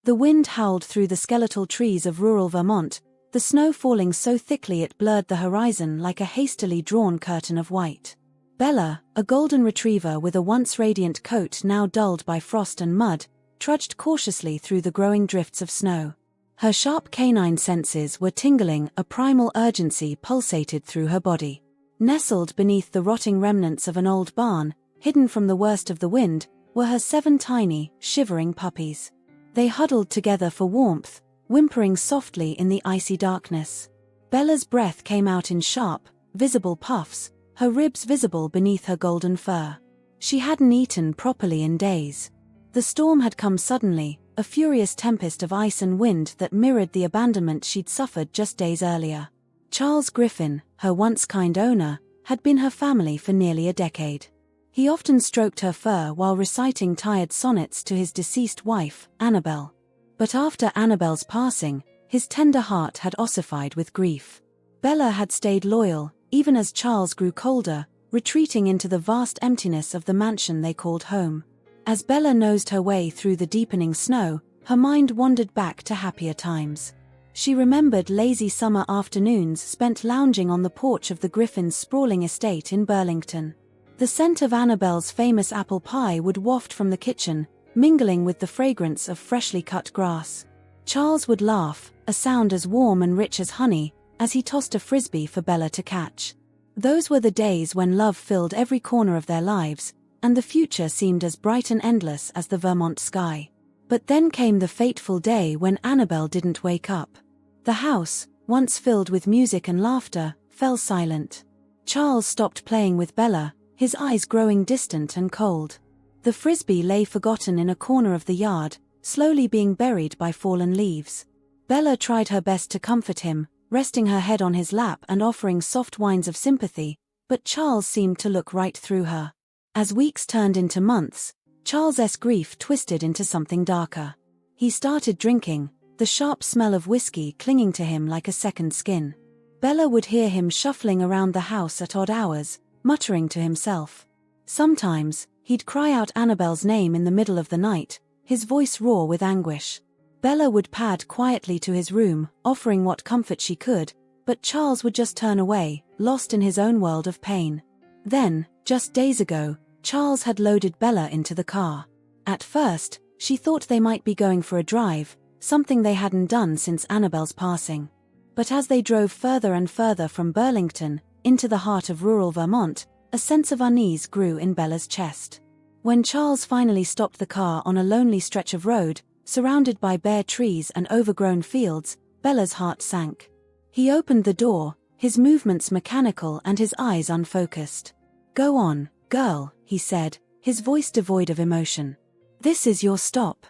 The wind howled through the skeletal trees of rural Vermont, the snow falling so thickly it blurred the horizon like a hastily drawn curtain of white. Bella, a golden retriever with a once radiant coat now dulled by frost and mud, trudged cautiously through the growing drifts of snow. Her sharp canine senses were tingling, a primal urgency pulsated through her body. Nestled beneath the rotting remnants of an old barn, hidden from the worst of the wind, were her 7 tiny, shivering puppies. They huddled together for warmth, whimpering softly in the icy darkness. Bella's breath came out in sharp, visible puffs, her ribs visible beneath her golden fur. She hadn't eaten properly in days. The storm had come suddenly, a furious tempest of ice and wind that mirrored the abandonment she'd suffered just days earlier. Charles Griffin, her once kind owner, had been her family for nearly a decade. He often stroked her fur while reciting tired sonnets to his deceased wife, Annabelle. But after Annabelle's passing, his tender heart had ossified with grief. Bella had stayed loyal, even as Charles grew colder, retreating into the vast emptiness of the mansion they called home. As Bella nosed her way through the deepening snow, her mind wandered back to happier times. She remembered lazy summer afternoons spent lounging on the porch of the Griffins' sprawling estate in Burlington. The scent of Annabelle's famous apple pie would waft from the kitchen, mingling with the fragrance of freshly cut grass. Charles would laugh, a sound as warm and rich as honey, as he tossed a frisbee for Bella to catch. Those were the days when love filled every corner of their lives, and the future seemed as bright and endless as the Vermont sky. But then came the fateful day when Annabelle didn't wake up. The house, once filled with music and laughter, fell silent. Charles stopped playing with Bella, his eyes growing distant and cold. The frisbee lay forgotten in a corner of the yard, slowly being buried by fallen leaves. Bella tried her best to comfort him, resting her head on his lap and offering soft whines of sympathy, but Charles seemed to look right through her. As weeks turned into months, Charles's grief twisted into something darker. He started drinking, the sharp smell of whiskey clinging to him like a second skin. Bella would hear him shuffling around the house at odd hours, muttering to himself. Sometimes, he'd cry out Annabelle's name in the middle of the night, his voice raw with anguish. Bella would pad quietly to his room, offering what comfort she could, but Charles would just turn away, lost in his own world of pain. Then, just days ago, Charles had loaded Bella into the car. At first, she thought they might be going for a drive, something they hadn't done since Annabelle's passing. But as they drove further and further from Burlington, into the heart of rural Vermont, a sense of unease grew in Bella's chest. When Charles finally stopped the car on a lonely stretch of road, surrounded by bare trees and overgrown fields, Bella's heart sank. He opened the door, his movements mechanical and his eyes unfocused. "Go on, girl," he said, his voice devoid of emotion. "This is your stop."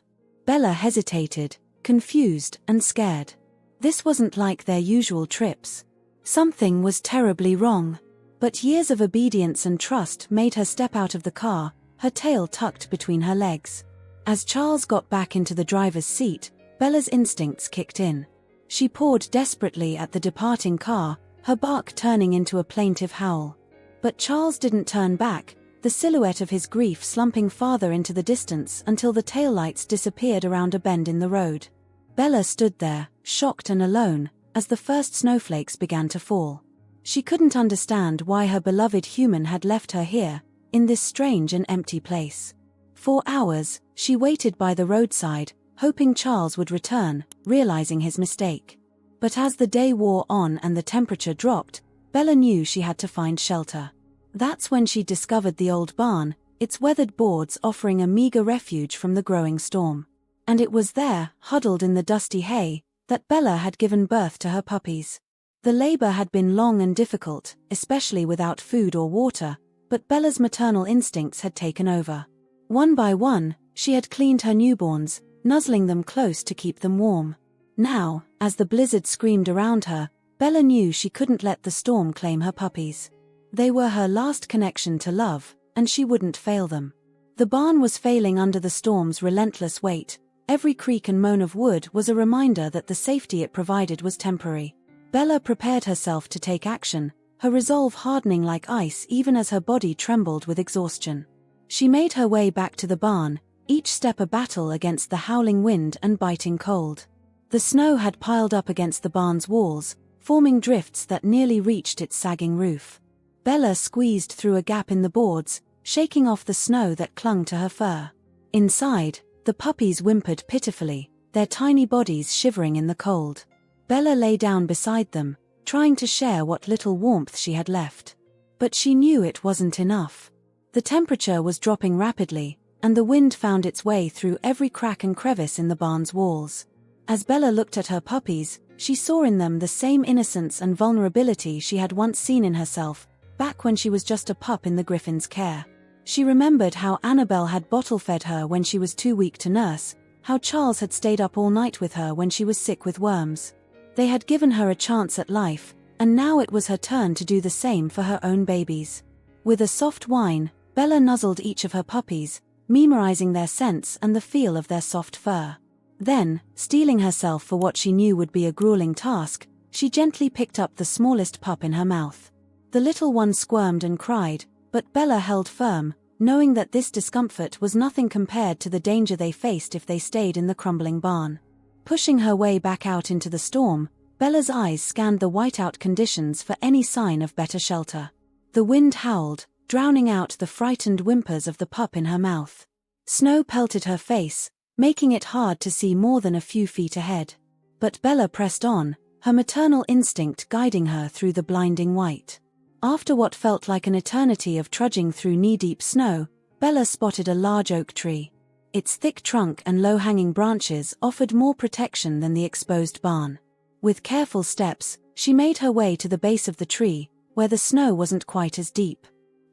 Bella hesitated, confused and scared. This wasn't like their usual trips. Something was terribly wrong. But years of obedience and trust made her step out of the car, her tail tucked between her legs. As Charles got back into the driver's seat, Bella's instincts kicked in. She pawed desperately at the departing car, her bark turning into a plaintive howl. But Charles didn't turn back, the silhouette of his grief slumping farther into the distance until the taillights disappeared around a bend in the road. Bella stood there, shocked and alone, as the first snowflakes began to fall. She couldn't understand why her beloved human had left her here, in this strange and empty place. For hours, she waited by the roadside, hoping Charles would return, realizing his mistake. But as the day wore on and the temperature dropped, Bella knew she had to find shelter. That's when she discovered the old barn, its weathered boards offering a meager refuge from the growing storm. And it was there, huddled in the dusty hay, that Bella had given birth to her puppies. The labor had been long and difficult, especially without food or water, but Bella's maternal instincts had taken over. One by one, she had cleaned her newborns, nuzzling them close to keep them warm. Now, as the blizzard screamed around her, Bella knew she couldn't let the storm claim her puppies. They were her last connection to love, and she wouldn't fail them. The barn was failing under the storm's relentless weight. Every creak and moan of wood was a reminder that the safety it provided was temporary. Bella prepared herself to take action, her resolve hardening like ice even as her body trembled with exhaustion. She made her way back to the barn, each step a battle against the howling wind and biting cold. The snow had piled up against the barn's walls, forming drifts that nearly reached its sagging roof. Bella squeezed through a gap in the boards, shaking off the snow that clung to her fur. Inside, the puppies whimpered pitifully, their tiny bodies shivering in the cold. Bella lay down beside them, trying to share what little warmth she had left. But she knew it wasn't enough. The temperature was dropping rapidly, and the wind found its way through every crack and crevice in the barn's walls. As Bella looked at her puppies, she saw in them the same innocence and vulnerability she had once seen in herself, back when she was just a pup in the griffin's care. She remembered how Annabelle had bottle-fed her when she was too weak to nurse, how Charles had stayed up all night with her when she was sick with worms. They had given her a chance at life, and now it was her turn to do the same for her own babies. With a soft whine, Bella nuzzled each of her puppies, memorizing their scents and the feel of their soft fur. Then, steeling herself for what she knew would be a grueling task, she gently picked up the smallest pup in her mouth. The little one squirmed and cried, but Bella held firm, knowing that this discomfort was nothing compared to the danger they faced if they stayed in the crumbling barn. Pushing her way back out into the storm, Bella's eyes scanned the whiteout conditions for any sign of better shelter. The wind howled, drowning out the frightened whimpers of the pup in her mouth. Snow pelted her face, making it hard to see more than a few feet ahead. But Bella pressed on, her maternal instinct guiding her through the blinding white. After what felt like an eternity of trudging through knee-deep snow, Bella spotted a large oak tree. Its thick trunk and low-hanging branches offered more protection than the exposed barn. With careful steps, she made her way to the base of the tree, where the snow wasn't quite as deep.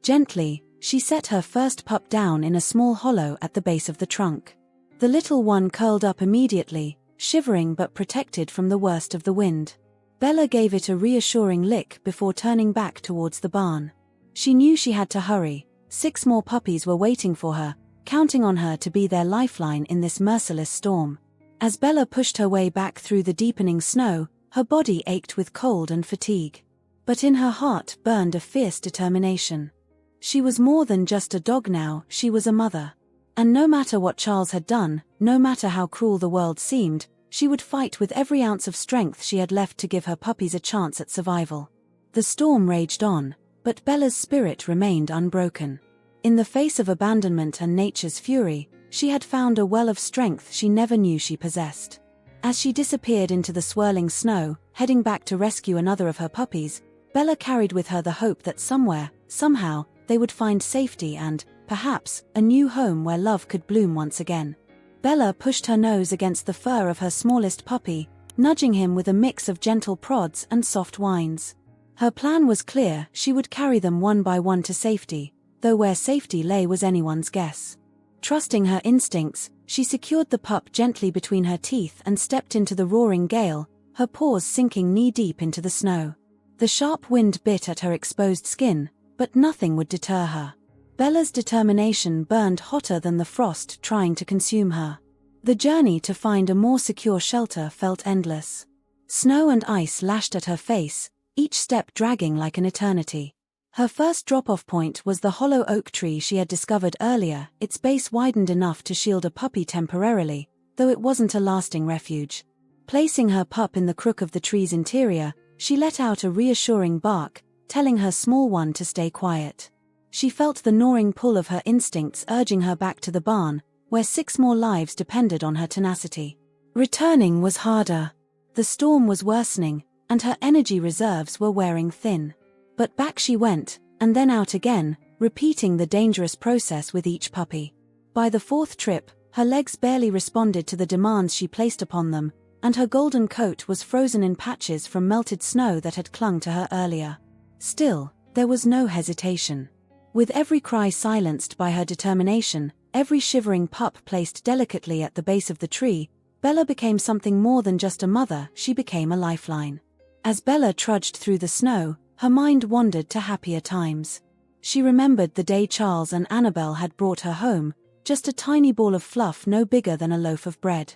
Gently, she set her first pup down in a small hollow at the base of the trunk. The little one curled up immediately, shivering but protected from the worst of the wind. Bella gave it a reassuring lick before turning back towards the barn. She knew she had to hurry. 6 more puppies were waiting for her, counting on her to be their lifeline in this merciless storm. As Bella pushed her way back through the deepening snow, her body ached with cold and fatigue. But in her heart burned a fierce determination. She was more than just a dog now, she was a mother. And no matter what Charles had done, no matter how cruel the world seemed, she would fight with every ounce of strength she had left to give her puppies a chance at survival. The storm raged on, but Bella's spirit remained unbroken. In the face of abandonment and nature's fury, she had found a well of strength she never knew she possessed. As she disappeared into the swirling snow, heading back to rescue another of her puppies, Bella carried with her the hope that somewhere, somehow, they would find safety and, perhaps, a new home where love could bloom once again. Bella pushed her nose against the fur of her smallest puppy, nudging him with a mix of gentle prods and soft whines. Her plan was clear: she would carry them one by one to safety, though where safety lay was anyone's guess. Trusting her instincts, she secured the pup gently between her teeth and stepped into the roaring gale, her paws sinking knee-deep into the snow. The sharp wind bit at her exposed skin, but nothing would deter her. Bella's determination burned hotter than the frost trying to consume her. The journey to find a more secure shelter felt endless. Snow and ice lashed at her face, each step dragging like an eternity. Her first drop-off point was the hollow oak tree she had discovered earlier. Its base widened enough to shield a puppy temporarily, though it wasn't a lasting refuge. Placing her pup in the crook of the tree's interior, she let out a reassuring bark, telling her small one to stay quiet. She felt the gnawing pull of her instincts urging her back to the barn, where 6 more lives depended on her tenacity. Returning was harder. The storm was worsening, and her energy reserves were wearing thin. But back she went, and then out again, repeating the dangerous process with each puppy. By the 4th trip, her legs barely responded to the demands she placed upon them, and her golden coat was frozen in patches from melted snow that had clung to her earlier. Still, there was no hesitation. With every cry silenced by her determination, every shivering pup placed delicately at the base of the tree, Bella became something more than just a mother. She became a lifeline. As Bella trudged through the snow, her mind wandered to happier times. She remembered the day Charles and Annabelle had brought her home, just a tiny ball of fluff no bigger than a loaf of bread.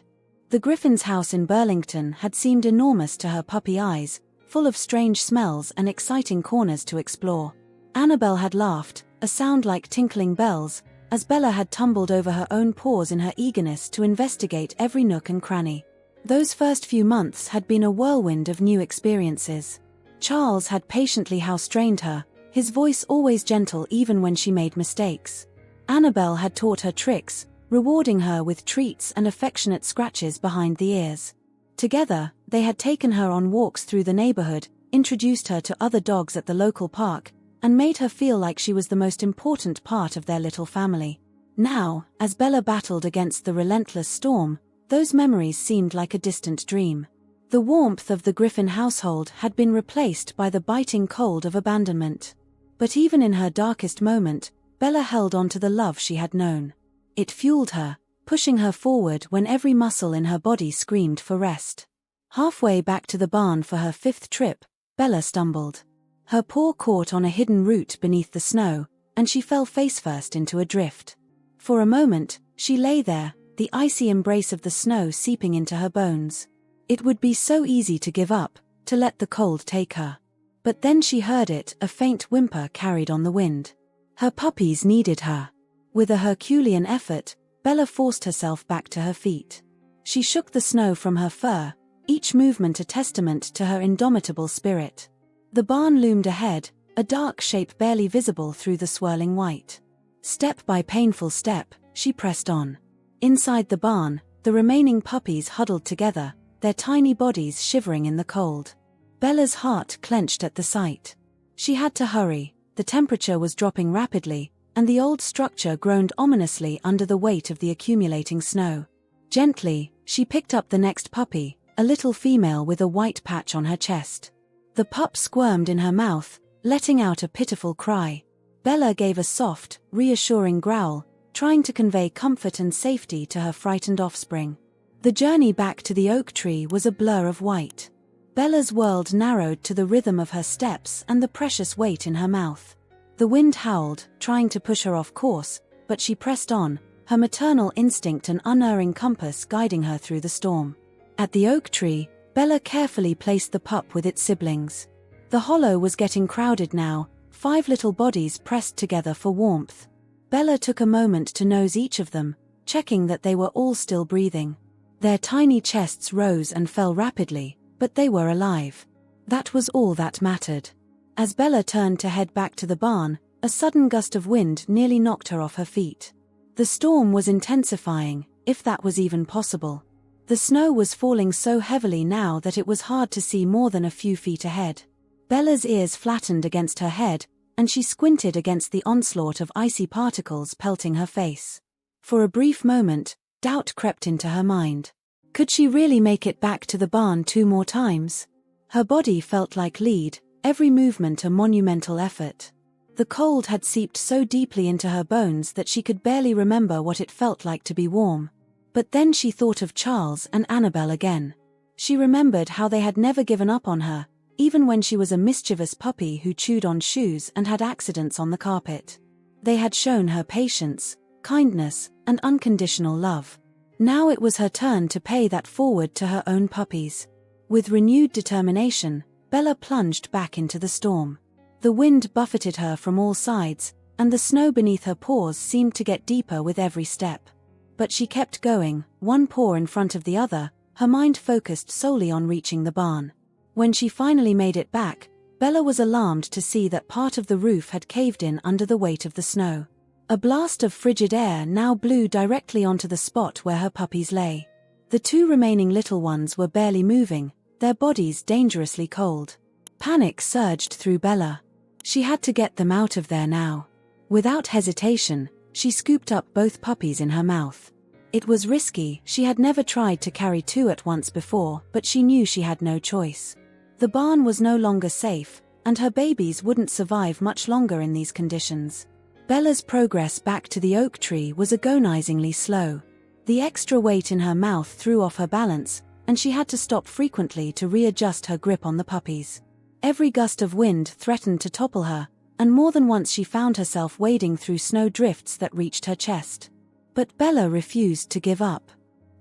The Griffin's house in Burlington had seemed enormous to her puppy eyes, full of strange smells and exciting corners to explore. Annabelle had laughed, a sound like tinkling bells, as Bella had tumbled over her own paws in her eagerness to investigate every nook and cranny. Those first few months had been a whirlwind of new experiences. Charles had patiently house-trained her, his voice always gentle even when she made mistakes. Annabelle had taught her tricks, rewarding her with treats and affectionate scratches behind the ears. Together, they had taken her on walks through the neighborhood, introduced her to other dogs at the local park, and made her feel like she was the most important part of their little family. Now, as Bella battled against the relentless storm, those memories seemed like a distant dream. The warmth of the Griffin household had been replaced by the biting cold of abandonment. But even in her darkest moment, Bella held on to the love she had known. It fueled her, pushing her forward when every muscle in her body screamed for rest. Halfway back to the barn for her 5th trip, Bella stumbled. Her paw caught on a hidden root beneath the snow, and she fell face-first into a drift. For a moment, she lay there, the icy embrace of the snow seeping into her bones. It would be so easy to give up, to let the cold take her. But then she heard it, a faint whimper carried on the wind. Her puppies needed her. With a Herculean effort, Bella forced herself back to her feet. She shook the snow from her fur, each movement a testament to her indomitable spirit. The barn loomed ahead, a dark shape barely visible through the swirling white. Step by painful step, she pressed on. Inside the barn, the remaining puppies huddled together, their tiny bodies shivering in the cold. Bella's heart clenched at the sight. She had to hurry, the temperature was dropping rapidly, and the old structure groaned ominously under the weight of the accumulating snow. Gently, she picked up the next puppy, a little female with a white patch on her chest. The pup squirmed in her mouth, letting out a pitiful cry. Bella gave a soft, reassuring growl, trying to convey comfort and safety to her frightened offspring. The journey back to the oak tree was a blur of white. Bella's world narrowed to the rhythm of her steps and the precious weight in her mouth. The wind howled, trying to push her off course, but she pressed on, her maternal instinct and unerring compass guiding her through the storm. At the oak tree, Bella carefully placed the pup with its siblings. The hollow was getting crowded now, 5 little bodies pressed together for warmth. Bella took a moment to nose each of them, checking that they were all still breathing. Their tiny chests rose and fell rapidly, but they were alive. That was all that mattered. As Bella turned to head back to the barn, a sudden gust of wind nearly knocked her off her feet. The storm was intensifying, if that was even possible. The snow was falling so heavily now that it was hard to see more than a few feet ahead. Bella's ears flattened against her head, and she squinted against the onslaught of icy particles pelting her face. For a brief moment, doubt crept into her mind. Could she really make it back to the barn 2 more times? Her body felt like lead, every movement a monumental effort. The cold had seeped so deeply into her bones that she could barely remember what it felt like to be warm. But then she thought of Charles and Annabelle again. She remembered how they had never given up on her, even when she was a mischievous puppy who chewed on shoes and had accidents on the carpet. They had shown her patience, kindness, and unconditional love. Now it was her turn to pay that forward to her own puppies. With renewed determination, Bella plunged back into the storm. The wind buffeted her from all sides, and the snow beneath her paws seemed to get deeper with every step. But she kept going, one paw in front of the other, her mind focused solely on reaching the barn. When she finally made it back, Bella was alarmed to see that part of the roof had caved in under the weight of the snow. A blast of frigid air now blew directly onto the spot where her puppies lay. The 2 remaining little ones were barely moving, their bodies dangerously cold. Panic surged through Bella. She had to get them out of there now. Without hesitation, she scooped up both puppies in her mouth. It was risky, she had never tried to carry 2 at once before, but she knew she had no choice. The barn was no longer safe, and her babies wouldn't survive much longer in these conditions. Bella's progress back to the oak tree was agonizingly slow. The extra weight in her mouth threw off her balance, and she had to stop frequently to readjust her grip on the puppies. Every gust of wind threatened to topple her, and more than once she found herself wading through snow drifts that reached her chest. But Bella refused to give up.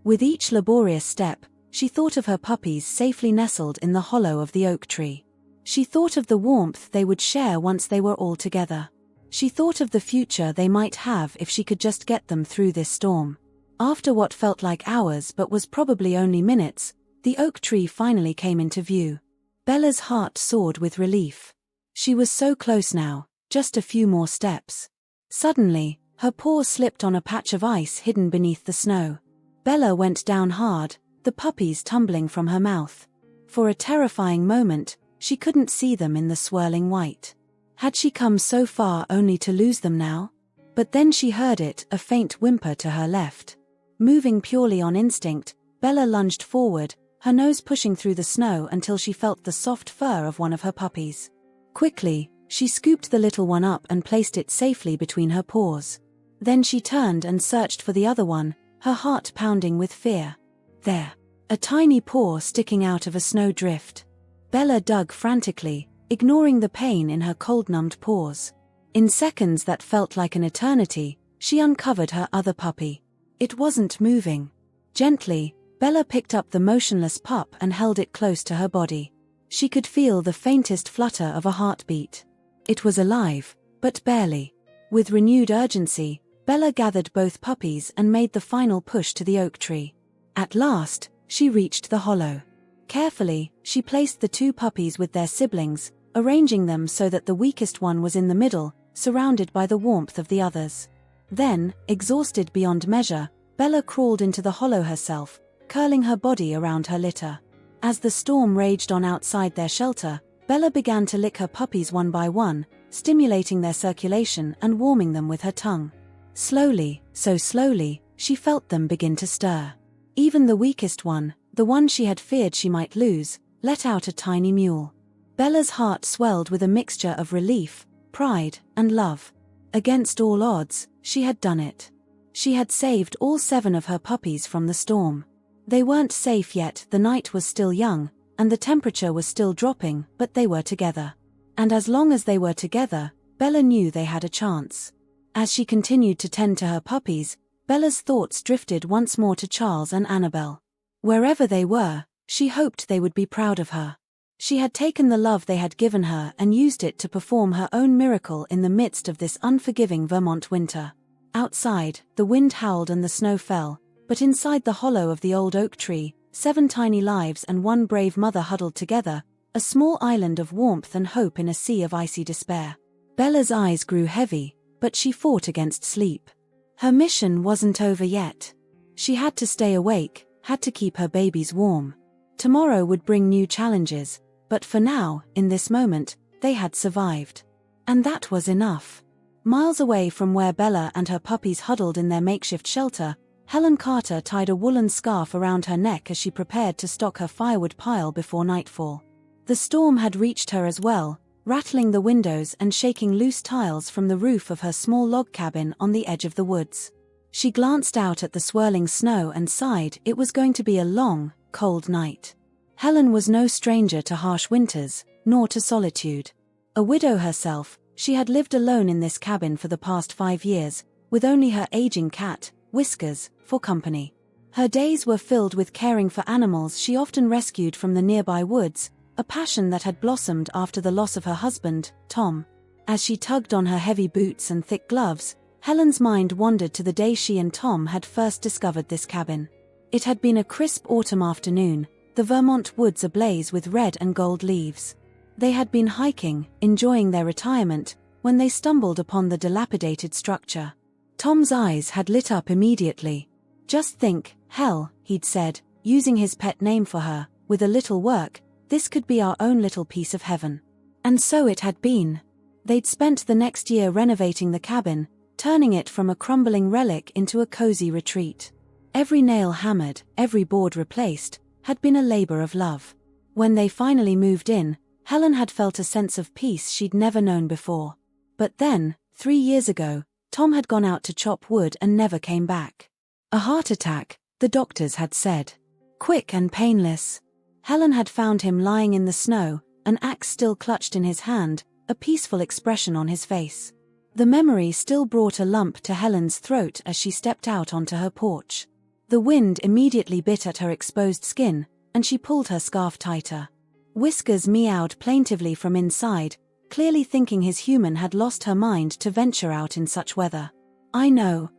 With each laborious step, she thought of her puppies safely nestled in the hollow of the oak tree. She thought of the warmth they would share once they were all together. She thought of the future they might have if she could just get them through this storm. After what felt like hours but was probably only minutes, the oak tree finally came into view. Bella's heart soared with relief. She was so close now, just a few more steps. Suddenly, her paw slipped on a patch of ice hidden beneath the snow. Bella went down hard, the puppies tumbling from her mouth. For a terrifying moment, she couldn't see them in the swirling white. Had she come so far only to lose them now? But then she heard it, a faint whimper to her left. Moving purely on instinct, Bella lunged forward, her nose pushing through the snow until she felt the soft fur of one of her puppies. Quickly, she scooped the little one up and placed it safely between her paws. Then she turned and searched for the other one, her heart pounding with fear. There. A tiny paw sticking out of a snowdrift. Bella dug frantically, ignoring the pain in her cold-numbed paws. In seconds that felt like an eternity, she uncovered her other puppy. It wasn't moving. Gently, Bella picked up the motionless pup and held it close to her body. She could feel the faintest flutter of a heartbeat. It was alive, but barely. With renewed urgency, Bella gathered both puppies and made the final push to the oak tree. At last, she reached the hollow. Carefully, she placed the two puppies with their siblings, arranging them so that the weakest one was in the middle, surrounded by the warmth of the others. Then, exhausted beyond measure, Bella crawled into the hollow herself, curling her body around her litter. As the storm raged on outside their shelter, Bella began to lick her puppies one by one, stimulating their circulation and warming them with her tongue. Slowly, so slowly, she felt them begin to stir. Even the weakest one, the one she had feared she might lose, let out a tiny mewl. Bella's heart swelled with a mixture of relief, pride, and love. Against all odds, she had done it. She had saved all 7 of her puppies from the storm. They weren't safe yet, the night was still young, and the temperature was still dropping, but they were together. And as long as they were together, Bella knew they had a chance. As she continued to tend to her puppies, Bella's thoughts drifted once more to Charles and Annabelle. Wherever they were, she hoped they would be proud of her. She had taken the love they had given her and used it to perform her own miracle in the midst of this unforgiving Vermont winter. Outside, the wind howled and the snow fell, but inside the hollow of the old oak tree, 7 tiny lives and 1 brave mother huddled together, a small island of warmth and hope in a sea of icy despair. Bella's eyes grew heavy, but she fought against sleep. Her mission wasn't over yet. She had to stay awake, had to keep her babies warm. Tomorrow would bring new challenges, but for now, in this moment, they had survived. And that was enough. Miles away from where Bella and her puppies huddled in their makeshift shelter, Helen Carter tied a woolen scarf around her neck as she prepared to stock her firewood pile before nightfall. The storm had reached her as well, rattling the windows and shaking loose tiles from the roof of her small log cabin on the edge of the woods. She glanced out at the swirling snow and sighed. It was going to be a long, cold night. Helen was no stranger to harsh winters, nor to solitude. A widow herself, she had lived alone in this cabin for the past 5 years, with only her aging cat, Whiskers, for company. Her days were filled with caring for animals she often rescued from the nearby woods, a passion that had blossomed after the loss of her husband, Tom. As she tugged on her heavy boots and thick gloves, Helen's mind wandered to the day she and Tom had first discovered this cabin. It had been a crisp autumn afternoon, the Vermont woods ablaze with red and gold leaves. They had been hiking, enjoying their retirement, when they stumbled upon the dilapidated structure. Tom's eyes had lit up immediately. "Just think, Hell," he'd said, using his pet name for her, "with a little work, this could be our own little piece of heaven." And so it had been. They'd spent the next year renovating the cabin, turning it from a crumbling relic into a cozy retreat. Every nail hammered, every board replaced, had been a labor of love. When they finally moved in, Helen had felt a sense of peace she'd never known before. But then, 3 years ago, Tom had gone out to chop wood and never came back. A heart attack, the doctors had said. Quick and painless. Helen had found him lying in the snow, an axe still clutched in his hand, a peaceful expression on his face. The memory still brought a lump to Helen's throat as she stepped out onto her porch. The wind immediately bit at her exposed skin, and she pulled her scarf tighter. Whiskers meowed plaintively from inside, clearly thinking his human had lost her mind to venture out in such weather. I know,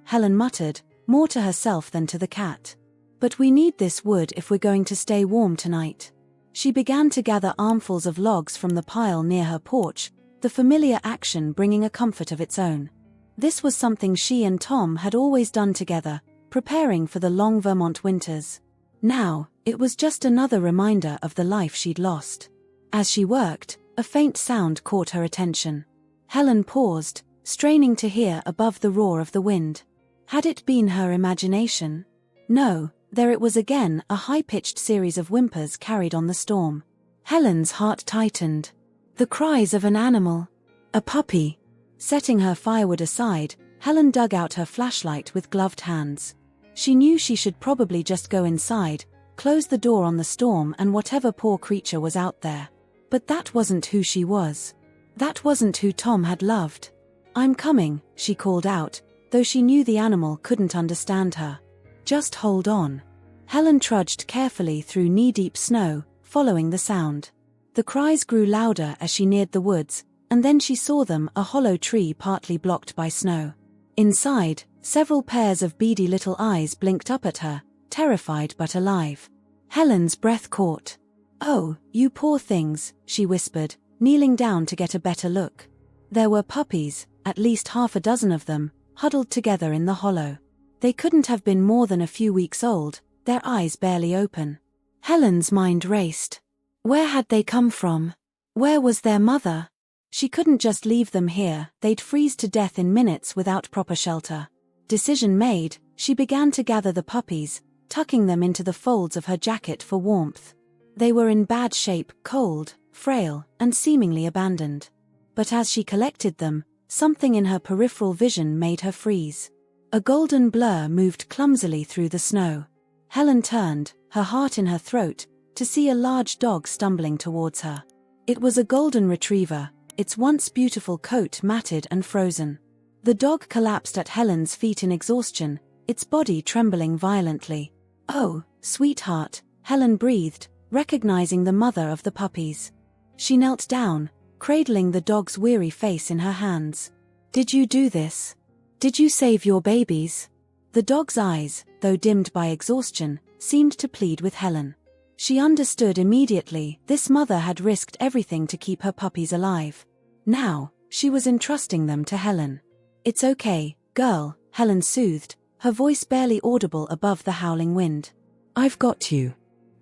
Helen muttered, more to herself than to the cat. But we need this wood if we're going to stay warm tonight. She began to gather armfuls of logs from the pile near her porch, the familiar action bringing a comfort of its own. This was something she and Tom had always done together, preparing for the long Vermont winters. Now, it was just another reminder of the life she'd lost. As she worked, a faint sound caught her attention. Helen paused, straining to hear above the roar of the wind. Had it been her imagination? No, there it was again, a high-pitched series of whimpers carried on the storm. Helen's heart tightened. The cries of an animal. A puppy. Setting her firewood aside, Helen dug out her flashlight with gloved hands. She knew she should probably just go inside, close the door on the storm and whatever poor creature was out there. But that wasn't who she was. That wasn't who Tom had loved. I'm coming, she called out, though she knew the animal couldn't understand her. Just hold on. Helen trudged carefully through knee-deep snow, following the sound. The cries grew louder as she neared the woods, and then she saw them, a hollow tree partly blocked by snow. Inside, several pairs of beady little eyes blinked up at her, terrified but alive. Helen's breath caught. Oh, you poor things, she whispered, kneeling down to get a better look. There were puppies, at least half a dozen of them, huddled together in the hollow. They couldn't have been more than a few weeks old, their eyes barely open. Helen's mind raced. Where had they come from? Where was their mother? She couldn't just leave them here, they'd freeze to death in minutes without proper shelter. Decision made, she began to gather the puppies, tucking them into the folds of her jacket for warmth. They were in bad shape, cold, frail, and seemingly abandoned. But as she collected them, something in her peripheral vision made her freeze. A golden blur moved clumsily through the snow. Helen turned, her heart in her throat, to see a large dog stumbling towards her. It was a golden retriever, its once beautiful coat matted and frozen. The dog collapsed at Helen's feet in exhaustion, its body trembling violently. Oh, sweetheart, Helen breathed, recognizing the mother of the puppies. She knelt down, cradling the dog's weary face in her hands. Did you do this? Did you save your babies? The dog's eyes, though dimmed by exhaustion, seemed to plead with Helen. She understood immediately, this mother had risked everything to keep her puppies alive. Now, she was entrusting them to Helen. It's okay, girl, Helen soothed, her voice barely audible above the howling wind. I've got you.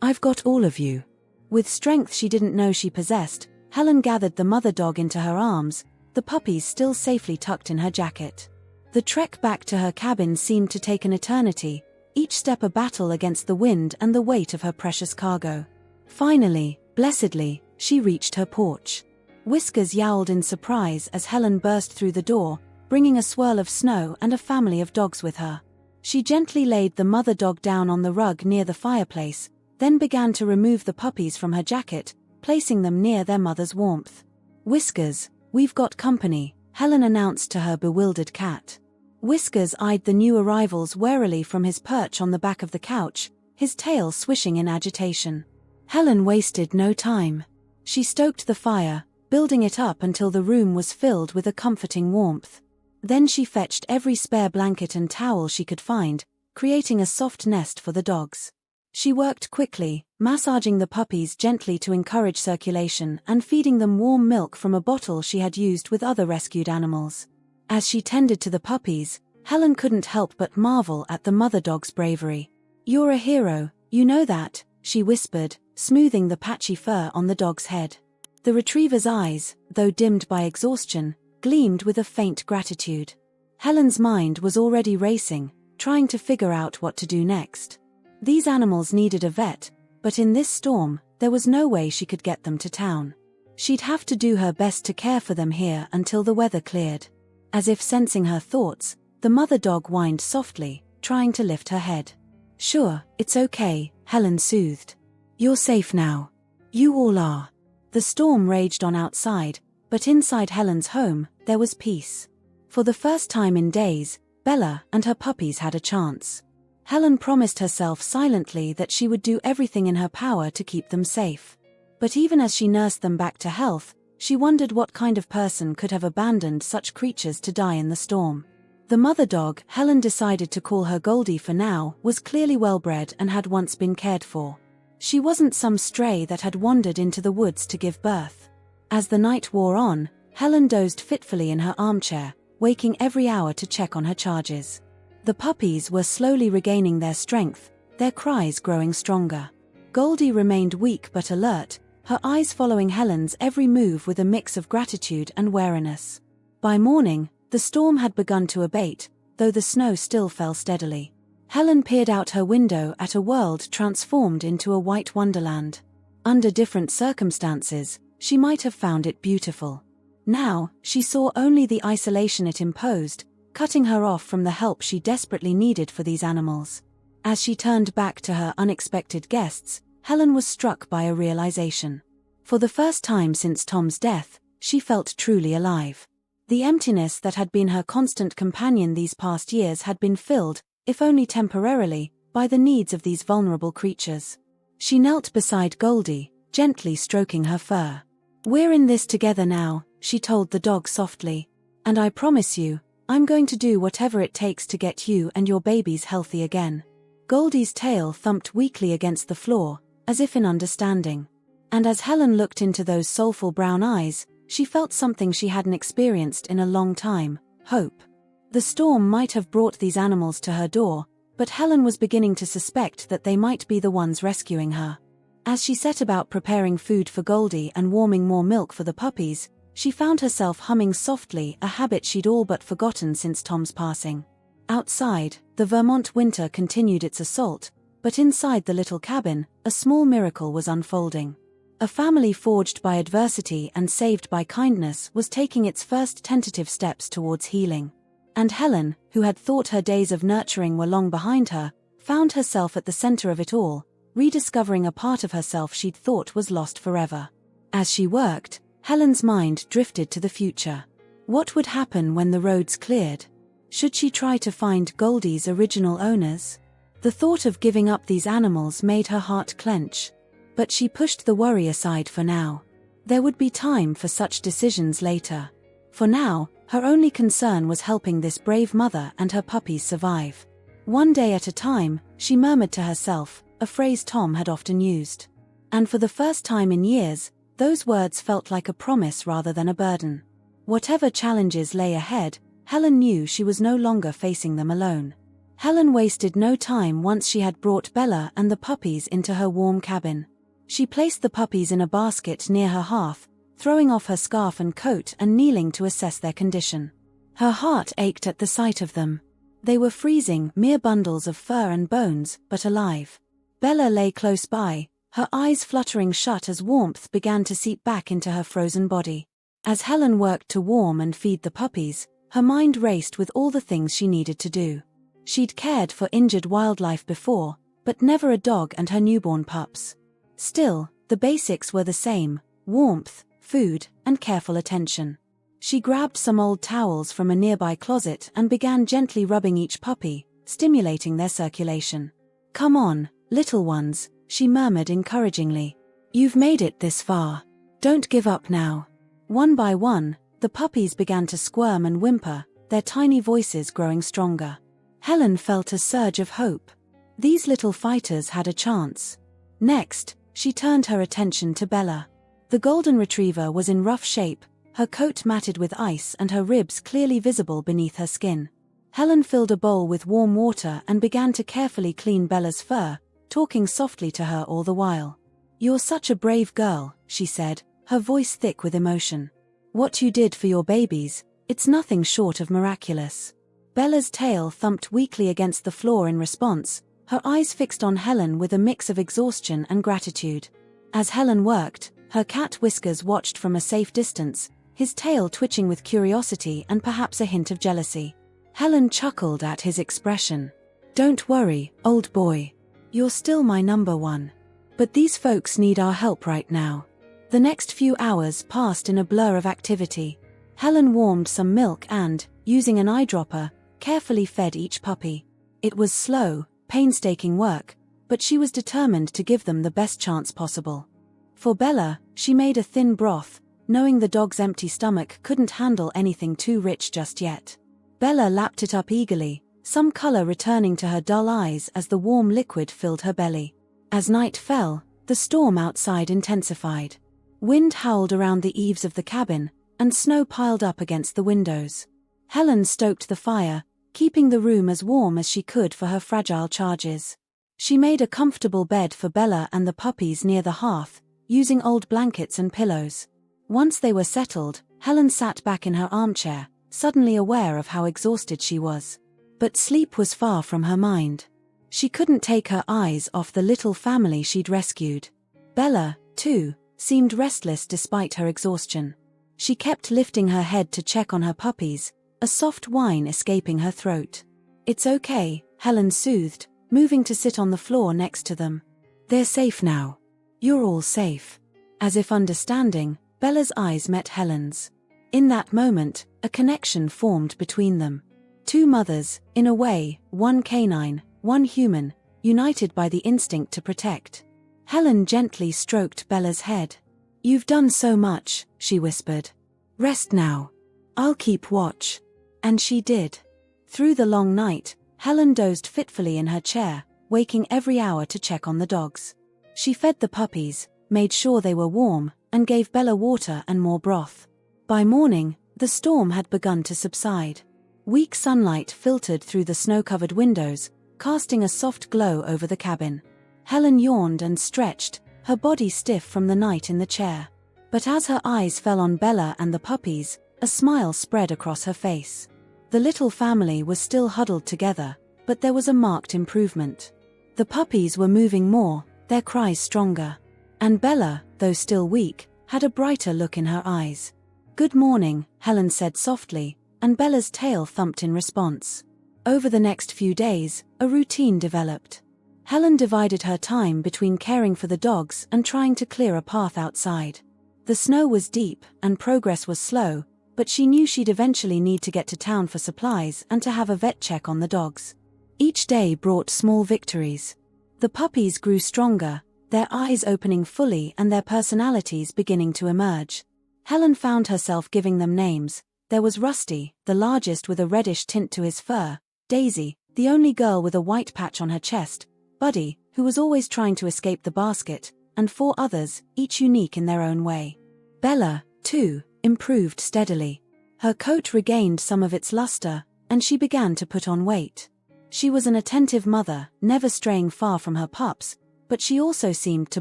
I've got all of you. With strength she didn't know she possessed, Helen gathered the mother dog into her arms, the puppies still safely tucked in her jacket. The trek back to her cabin seemed to take an eternity, each step a battle against the wind and the weight of her precious cargo. Finally, blessedly, she reached her porch. Whiskers yowled in surprise as Helen burst through the door, bringing a swirl of snow and a family of dogs with her. She gently laid the mother dog down on the rug near the fireplace, then began to remove the puppies from her jacket, placing them near their mother's warmth. Whiskers, we've got company, Helen announced to her bewildered cat. Whiskers eyed the new arrivals warily from his perch on the back of the couch, his tail swishing in agitation. Helen wasted no time. She stoked the fire, building it up until the room was filled with a comforting warmth. Then she fetched every spare blanket and towel she could find, creating a soft nest for the dogs. She worked quickly, massaging the puppies gently to encourage circulation and feeding them warm milk from a bottle she had used with other rescued animals. As she tended to the puppies, Helen couldn't help but marvel at the mother dog's bravery. You're a hero, you know that, she whispered, smoothing the patchy fur on the dog's head. The retriever's eyes, though dimmed by exhaustion, gleamed with a faint gratitude. Helen's mind was already racing, trying to figure out what to do next. These animals needed a vet, but in this storm, there was no way she could get them to town. She'd have to do her best to care for them here until the weather cleared. As if sensing her thoughts, the mother dog whined softly, trying to lift her head. Sure, it's okay, Helen soothed. You're safe now. You all are. The storm raged on outside, but inside Helen's home, there was peace. For the first time in days, Bella and her puppies had a chance. Helen promised herself silently that she would do everything in her power to keep them safe. But even as she nursed them back to health, She wondered what kind of person could have abandoned such creatures to die in the storm. The mother dog, Helen decided to call her Goldie for now, was clearly well-bred and had once been cared for. She wasn't some stray that had wandered into the woods to give birth. As the night wore on, Helen dozed fitfully in her armchair, waking every hour to check on her charges. The puppies were slowly regaining their strength, their cries growing stronger. Goldie remained weak but alert, her eyes following Helen's every move with a mix of gratitude and wariness. By morning, the storm had begun to abate, though the snow still fell steadily. Helen peered out her window at a world transformed into a white wonderland. Under different circumstances, she might have found it beautiful. Now, she saw only the isolation it imposed, cutting her off from the help she desperately needed for these animals. As she turned back to her unexpected guests, Helen was struck by a realization. For the first time since Tom's death, she felt truly alive. The emptiness that had been her constant companion these past years had been filled, if only temporarily, by the needs of these vulnerable creatures. She knelt beside Goldie, gently stroking her fur. "We're in this together now," she told the dog softly. "And I promise you, I'm going to do whatever it takes to get you and your babies healthy again." Goldie's tail thumped weakly against the floor, as if in understanding. And as Helen looked into those soulful brown eyes, she felt something she hadn't experienced in a long time: hope. The storm might have brought these animals to her door, but Helen was beginning to suspect that they might be the ones rescuing her. As she set about preparing food for Goldie and warming more milk for the puppies, she found herself humming softly, a habit she'd all but forgotten since Tom's passing. Outside, the Vermont winter continued its assault, but inside the little cabin, a small miracle was unfolding. A family forged by adversity and saved by kindness was taking its first tentative steps towards healing. And Helen, who had thought her days of nurturing were long behind her, found herself at the center of it all, rediscovering a part of herself she'd thought was lost forever. As she worked, Helen's mind drifted to the future. What would happen when the roads cleared? Should she try to find Goldie's original owners? The thought of giving up these animals made her heart clench. But she pushed the worry aside for now. There would be time for such decisions later. For now, her only concern was helping this brave mother and her puppies survive. "One day at a time," she murmured to herself, a phrase Tom had often used. And for the first time in years, those words felt like a promise rather than a burden. Whatever challenges lay ahead, Helen knew she was no longer facing them alone. Helen wasted no time once she had brought Bella and the puppies into her warm cabin. She placed the puppies in a basket near her hearth, throwing off her scarf and coat and kneeling to assess their condition. Her heart ached at the sight of them. They were freezing, mere bundles of fur and bones, but alive. Bella lay close by, her eyes fluttering shut as warmth began to seep back into her frozen body. As Helen worked to warm and feed the puppies, her mind raced with all the things she needed to do. She'd cared for injured wildlife before, but never a dog and her newborn pups. Still, the basics were the same: warmth, food, and careful attention. She grabbed some old towels from a nearby closet and began gently rubbing each puppy, stimulating their circulation. "Come on, little ones," she murmured encouragingly. "You've made it this far. Don't give up now." One by one, the puppies began to squirm and whimper, their tiny voices growing stronger. Helen felt a surge of hope. These little fighters had a chance. Next, she turned her attention to Bella. The golden retriever was in rough shape, her coat matted with ice and her ribs clearly visible beneath her skin. Helen filled a bowl with warm water and began to carefully clean Bella's fur, talking softly to her all the while. "You're such a brave girl," she said, her voice thick with emotion. "What you did for your babies, it's nothing short of miraculous." Bella's tail thumped weakly against the floor in response, her eyes fixed on Helen with a mix of exhaustion and gratitude. As Helen worked, her cat Whiskers watched from a safe distance, his tail twitching with curiosity and perhaps a hint of jealousy. Helen chuckled at his expression. "Don't worry, old boy. You're still my number one. But these folks need our help right now." The next few hours passed in a blur of activity. Helen warmed some milk and, using an eyedropper, carefully fed each puppy. It was slow, painstaking work, but she was determined to give them the best chance possible. For Bella, she made a thin broth, knowing the dog's empty stomach couldn't handle anything too rich just yet. Bella lapped it up eagerly, some color returning to her dull eyes as the warm liquid filled her belly. As night fell, the storm outside intensified. Wind howled around the eaves of the cabin, and snow piled up against the windows. Helen stoked the fire, keeping the room as warm as she could for her fragile charges. She made a comfortable bed for Bella and the puppies near the hearth, using old blankets and pillows. Once they were settled, Helen sat back in her armchair, suddenly aware of how exhausted she was. But sleep was far from her mind. She couldn't take her eyes off the little family she'd rescued. Bella, too, seemed restless despite her exhaustion. She kept lifting her head to check on her puppies, a soft whine escaping her throat. "It's okay," Helen soothed, moving to sit on the floor next to them. "They're safe now. You're all safe." As if understanding, Bella's eyes met Helen's. In that moment, a connection formed between them. Two mothers, in a way, one canine, one human, united by the instinct to protect. Helen gently stroked Bella's head. "You've done so much," she whispered. "Rest now. I'll keep watch." And she did. Through the long night, Helen dozed fitfully in her chair, waking every hour to check on the dogs. She fed the puppies, made sure they were warm, and gave Bella water and more broth. By morning, the storm had begun to subside. Weak sunlight filtered through the snow-covered windows, casting a soft glow over the cabin. Helen yawned and stretched, her body stiff from the night in the chair. But as her eyes fell on Bella and the puppies, a smile spread across her face. The little family was still huddled together, but there was a marked improvement. The puppies were moving more, their cries stronger. And Bella, though still weak, had a brighter look in her eyes. "Good morning," Helen said softly, and Bella's tail thumped in response. Over the next few days, a routine developed. Helen divided her time between caring for the dogs and trying to clear a path outside. The snow was deep, and progress was slow, but she knew she'd eventually need to get to town for supplies and to have a vet check on the dogs. Each day brought small victories. The puppies grew stronger, their eyes opening fully and their personalities beginning to emerge. Helen found herself giving them names. There was Rusty, the largest with a reddish tint to his fur, Daisy, the only girl with a white patch on her chest, Buddy, who was always trying to escape the basket, and 4 others, each unique in their own way. Bella, too, improved steadily. Her coat regained some of its luster, and she began to put on weight. She was an attentive mother, never straying far from her pups, but she also seemed to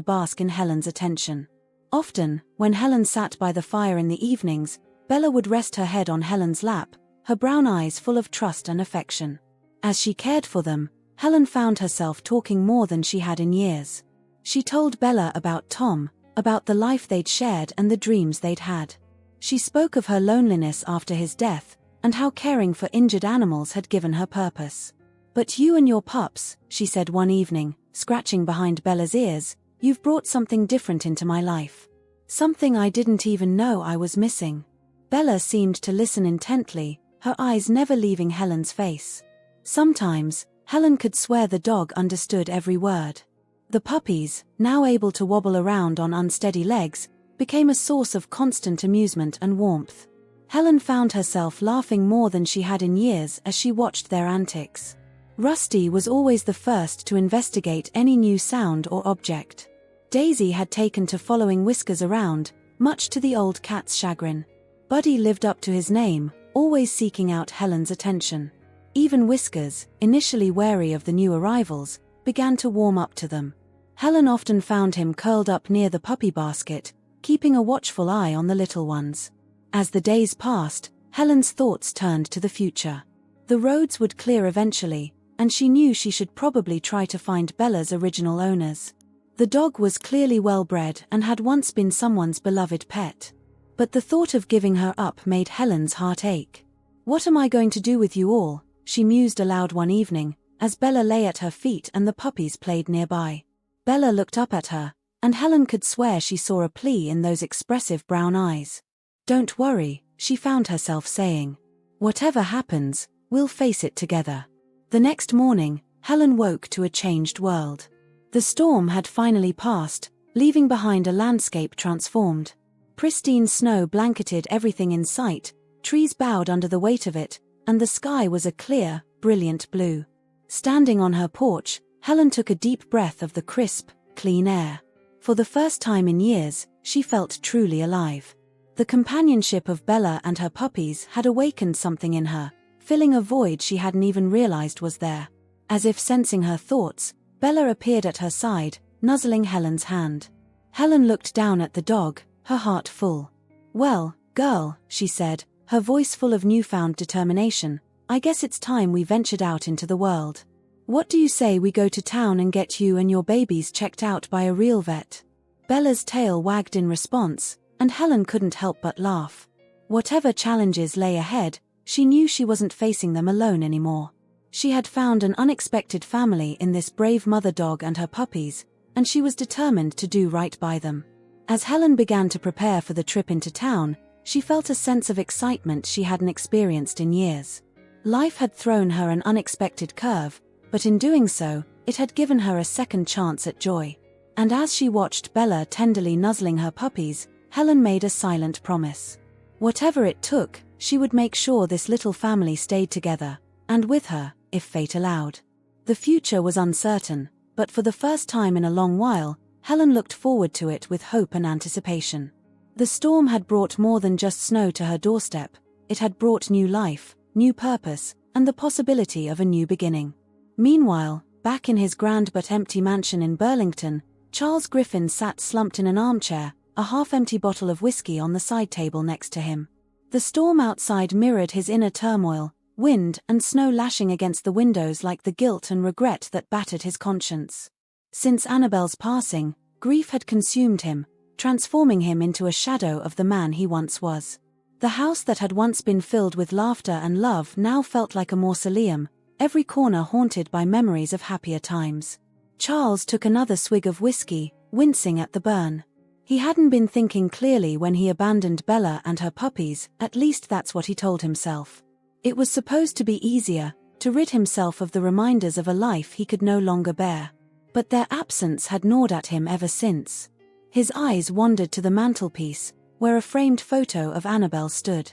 bask in Helen's attention. Often, when Helen sat by the fire in the evenings, Bella would rest her head on Helen's lap, her brown eyes full of trust and affection. As she cared for them, Helen found herself talking more than she had in years. She told Bella about Tom, about the life they'd shared and the dreams they'd had. She spoke of her loneliness after his death, and how caring for injured animals had given her purpose. "But you and your pups," she said one evening, scratching behind Bella's ears, "you've brought something different into my life. Something I didn't even know I was missing." Bella seemed to listen intently, her eyes never leaving Helen's face. Sometimes, Helen could swear the dog understood every word. The puppies, now able to wobble around on unsteady legs, became a source of constant amusement and warmth. Helen found herself laughing more than she had in years as she watched their antics. Rusty was always the first to investigate any new sound or object. Daisy had taken to following Whiskers around, much to the old cat's chagrin. Buddy lived up to his name, always seeking out Helen's attention. Even Whiskers, initially wary of the new arrivals, began to warm up to them. Helen often found him curled up near the puppy basket, keeping a watchful eye on the little ones. As the days passed, Helen's thoughts turned to the future. The roads would clear eventually, and she knew she should probably try to find Bella's original owners. The dog was clearly well-bred and had once been someone's beloved pet. But the thought of giving her up made Helen's heart ache. "What am I going to do with you all?" she mused aloud one evening, as Bella lay at her feet and the puppies played nearby. Bella looked up at her, and Helen could swear she saw a plea in those expressive brown eyes. "Don't worry," she found herself saying. "Whatever happens, we'll face it together." The next morning, Helen woke to a changed world. The storm had finally passed, leaving behind a landscape transformed. Pristine snow blanketed everything in sight, trees bowed under the weight of it, and the sky was a clear, brilliant blue. Standing on her porch, Helen took a deep breath of the crisp, clean air. For the first time in years, she felt truly alive. The companionship of Bella and her puppies had awakened something in her, filling a void she hadn't even realized was there. As if sensing her thoughts, Bella appeared at her side, nuzzling Helen's hand. Helen looked down at the dog, her heart full. "Well, girl," she said, her voice full of newfound determination, "I guess it's time we ventured out into the world. What do you say we go to town and get you and your babies checked out by a real vet?" Bella's tail wagged in response, and Helen couldn't help but laugh. Whatever challenges lay ahead, she knew she wasn't facing them alone anymore. She had found an unexpected family in this brave mother dog and her puppies, and she was determined to do right by them. As Helen began to prepare for the trip into town, she felt a sense of excitement she hadn't experienced in years. Life had thrown her an unexpected curve, but in doing so, it had given her a second chance at joy. And as she watched Bella tenderly nuzzling her puppies, Helen made a silent promise. Whatever it took, she would make sure this little family stayed together, and with her, if fate allowed. The future was uncertain, but for the first time in a long while, Helen looked forward to it with hope and anticipation. The storm had brought more than just snow to her doorstep, it had brought new life, new purpose, and the possibility of a new beginning. Meanwhile, back in his grand but empty mansion in Burlington, Charles Griffin sat slumped in an armchair, a half-empty bottle of whiskey on the side table next to him. The storm outside mirrored his inner turmoil, wind and snow lashing against the windows like the guilt and regret that battered his conscience. Since Annabelle's passing, grief had consumed him, transforming him into a shadow of the man he once was. The house that had once been filled with laughter and love now felt like a mausoleum, every corner haunted by memories of happier times. Charles took another swig of whiskey, wincing at the burn. He hadn't been thinking clearly when he abandoned Bella and her puppies, at least that's what he told himself. It was supposed to be easier, to rid himself of the reminders of a life he could no longer bear. But their absence had gnawed at him ever since. His eyes wandered to the mantelpiece, where a framed photo of Annabelle stood.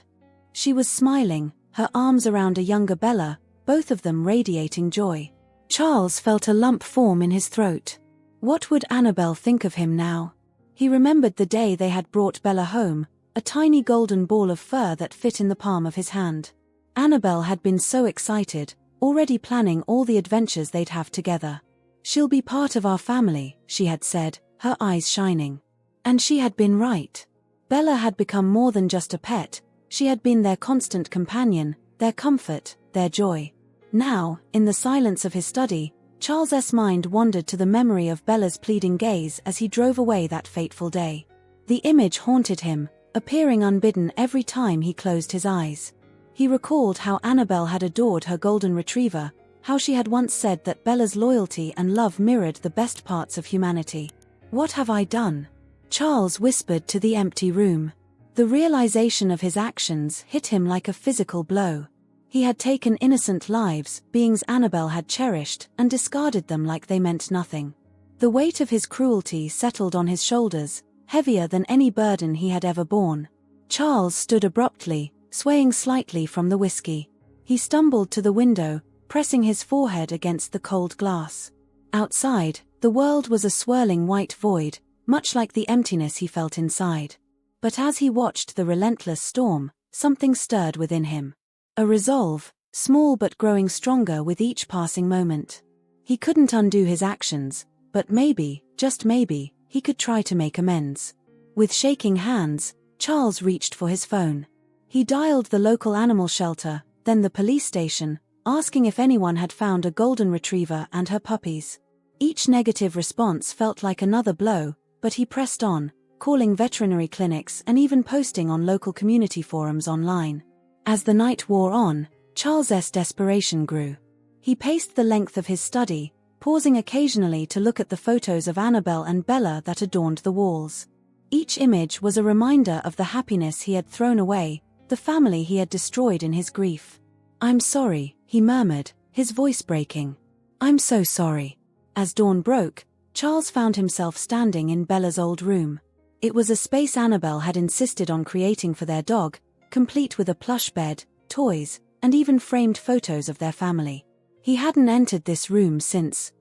She was smiling, her arms around a younger Bella, both of them radiating joy. Charles felt a lump form in his throat. What would Annabelle think of him now? He remembered the day they had brought Bella home, a tiny golden ball of fur that fit in the palm of his hand. Annabelle had been so excited, already planning all the adventures they'd have together. "She'll be part of our family," she had said, her eyes shining. And she had been right. Bella had become more than just a pet, she had been their constant companion, their comfort, their joy. Now, in the silence of his study, Charles's mind wandered to the memory of Bella's pleading gaze as he drove away that fateful day. The image haunted him, appearing unbidden every time he closed his eyes. He recalled how Annabelle had adored her golden retriever, how she had once said that Bella's loyalty and love mirrored the best parts of humanity. "What have I done?" Charles whispered to the empty room. The realization of his actions hit him like a physical blow. He had taken innocent lives, beings Annabelle had cherished, and discarded them like they meant nothing. The weight of his cruelty settled on his shoulders, heavier than any burden he had ever borne. Charles stood abruptly, swaying slightly from the whiskey. He stumbled to the window, pressing his forehead against the cold glass. Outside, the world was a swirling white void, much like the emptiness he felt inside. But as he watched the relentless storm, something stirred within him. A resolve, small but growing stronger with each passing moment. He couldn't undo his actions, but maybe, just maybe, he could try to make amends. With shaking hands, Charles reached for his phone. He dialed the local animal shelter, then the police station, asking if anyone had found a golden retriever and her puppies. Each negative response felt like another blow, but he pressed on, calling veterinary clinics and even posting on local community forums online. As the night wore on, Charles's desperation grew. He paced the length of his study, pausing occasionally to look at the photos of Annabelle and Bella that adorned the walls. Each image was a reminder of the happiness he had thrown away, the family he had destroyed in his grief. "I'm sorry," he murmured, his voice breaking. "I'm so sorry." As dawn broke, Charles found himself standing in Bella's old room. It was a space Annabelle had insisted on creating for their dog, complete with a plush bed, toys, and even framed photos of their family. He hadn't entered this room since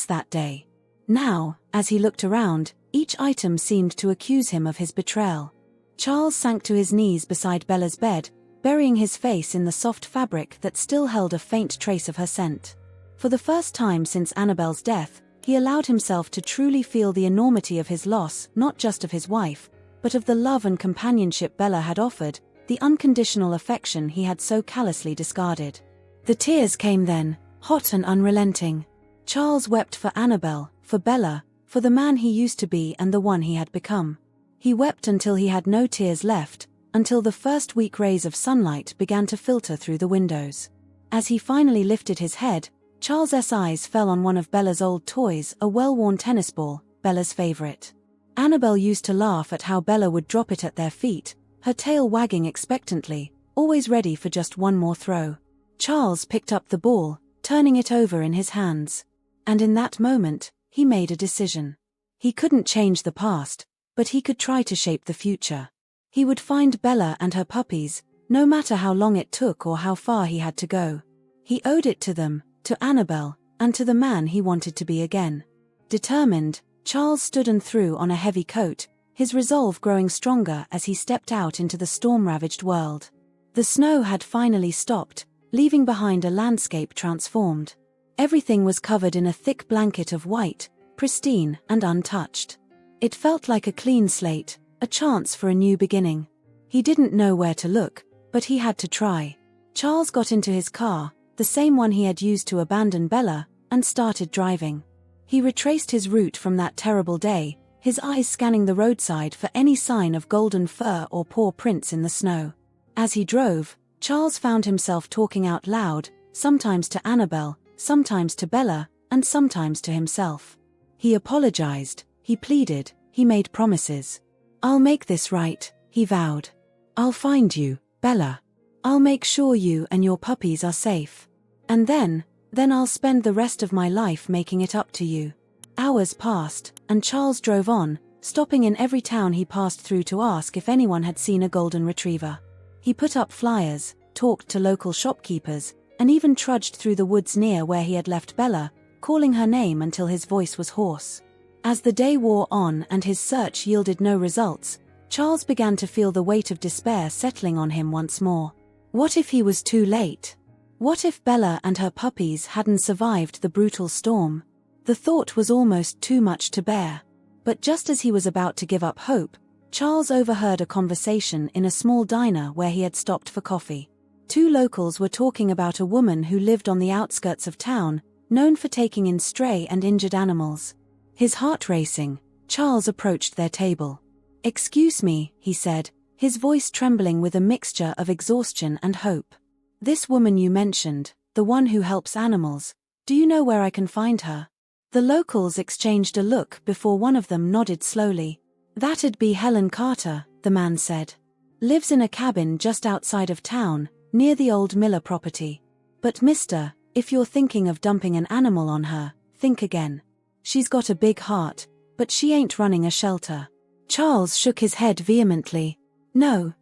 that day. Now, as he looked around, each item seemed to accuse him of his betrayal. Charles sank to his knees beside Bella's bed, burying his face in the soft fabric that still held a faint trace of her scent. For the first time since Annabelle's death, he allowed himself to truly feel the enormity of his loss, not just of his wife, but of the love and companionship Bella had offered, the unconditional affection he had so callously discarded. The tears came then, hot and unrelenting. Charles wept for Annabelle, for Bella, for the man he used to be and the one he had become. He wept until he had no tears left, until the first weak rays of sunlight began to filter through the windows. As he finally lifted his head, Charles's eyes fell on one of Bella's old toys, a well-worn tennis ball, Bella's favorite. Annabelle used to laugh at how Bella would drop it at their feet, her tail wagging expectantly, always ready for just one more throw. Charles picked up the ball, turning it over in his hands. And in that moment, he made a decision. He couldn't change the past, but he could try to shape the future. He would find Bella and her puppies, no matter how long it took or how far he had to go. He owed it to them, to Annabelle, and to the man he wanted to be again. Determined, Charles stood and threw on a heavy coat, his resolve growing stronger as he stepped out into the storm-ravaged world. The snow had finally stopped, leaving behind a landscape transformed. Everything was covered in a thick blanket of white, pristine and untouched. It felt like a clean slate, a chance for a new beginning. He didn't know where to look, but he had to try. Charles got into his car, the same one he had used to abandon Bella, and started driving. He retraced his route from that terrible day, his eyes scanning the roadside for any sign of golden fur or paw prints in the snow. As he drove, Charles found himself talking out loud, sometimes to Annabelle, sometimes to Bella, and sometimes to himself. He apologized, he pleaded, he made promises. "I'll make this right," he vowed. "I'll find you, Bella. I'll make sure you and your puppies are safe. And then I'll spend the rest of my life making it up to you." Hours passed, and Charles drove on, stopping in every town he passed through to ask if anyone had seen a golden retriever. He put up flyers, talked to local shopkeepers, and even trudged through the woods near where he had left Bella, calling her name until his voice was hoarse. As the day wore on and his search yielded no results, Charles began to feel the weight of despair settling on him once more. What if he was too late? What if Bella and her puppies hadn't survived the brutal storm? The thought was almost too much to bear. But just as he was about to give up hope, Charles overheard a conversation in a small diner where he had stopped for coffee. Two locals were talking about a woman who lived on the outskirts of town, known for taking in stray and injured animals. His heart racing, Charles approached their table. "Excuse me," he said, his voice trembling with a mixture of exhaustion and hope. "This woman you mentioned, the one who helps animals, do you know where I can find her?" The locals exchanged a look before one of them nodded slowly. "That'd be Helen Carter," the man said. "Lives in a cabin just outside of town, near the old Miller property. But mister, if you're thinking of dumping an animal on her, think again. She's got a big heart, but she ain't running a shelter." Charles shook his head vehemently. No,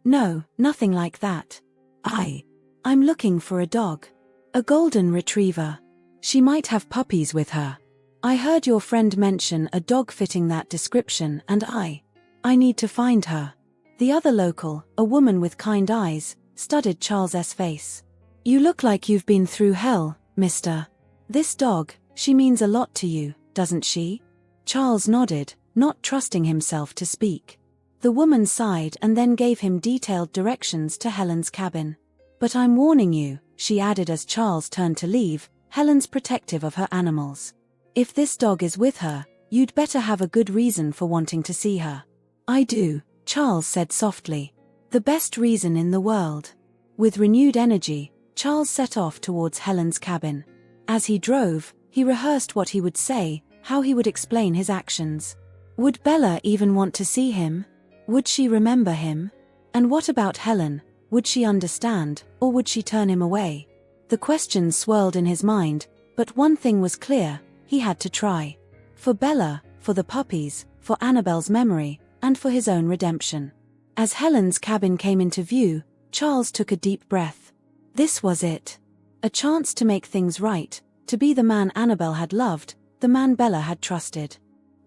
nothing like that. I'm looking for a dog. A golden retriever. She might have puppies with her. I heard your friend mention a dog fitting that description and I need to find her." The other local, a woman with kind eyes, studied Charles's face. "You look like you've been through hell, mister. This dog, she means a lot to you, doesn't she?" Charles nodded, not trusting himself to speak. The woman sighed and then gave him detailed directions to Helen's cabin. "But I'm warning you," she added as Charles turned to leave, "Helen's protective of her animals. If this dog is with her, you'd better have a good reason for wanting to see her." "I do," Charles said softly. "The best reason in the world." With renewed energy, Charles set off towards Helen's cabin. As he drove, he rehearsed what he would say, how he would explain his actions. Would Bella even want to see him? Would she remember him? And what about Helen? Would she understand, or would she turn him away? The questions swirled in his mind, but one thing was clear, he had to try. For Bella, for the puppies, for Annabelle's memory, and for his own redemption. As Helen's cabin came into view, Charles took a deep breath. This was it. A chance to make things right, to be the man Annabel had loved, the man Bella had trusted.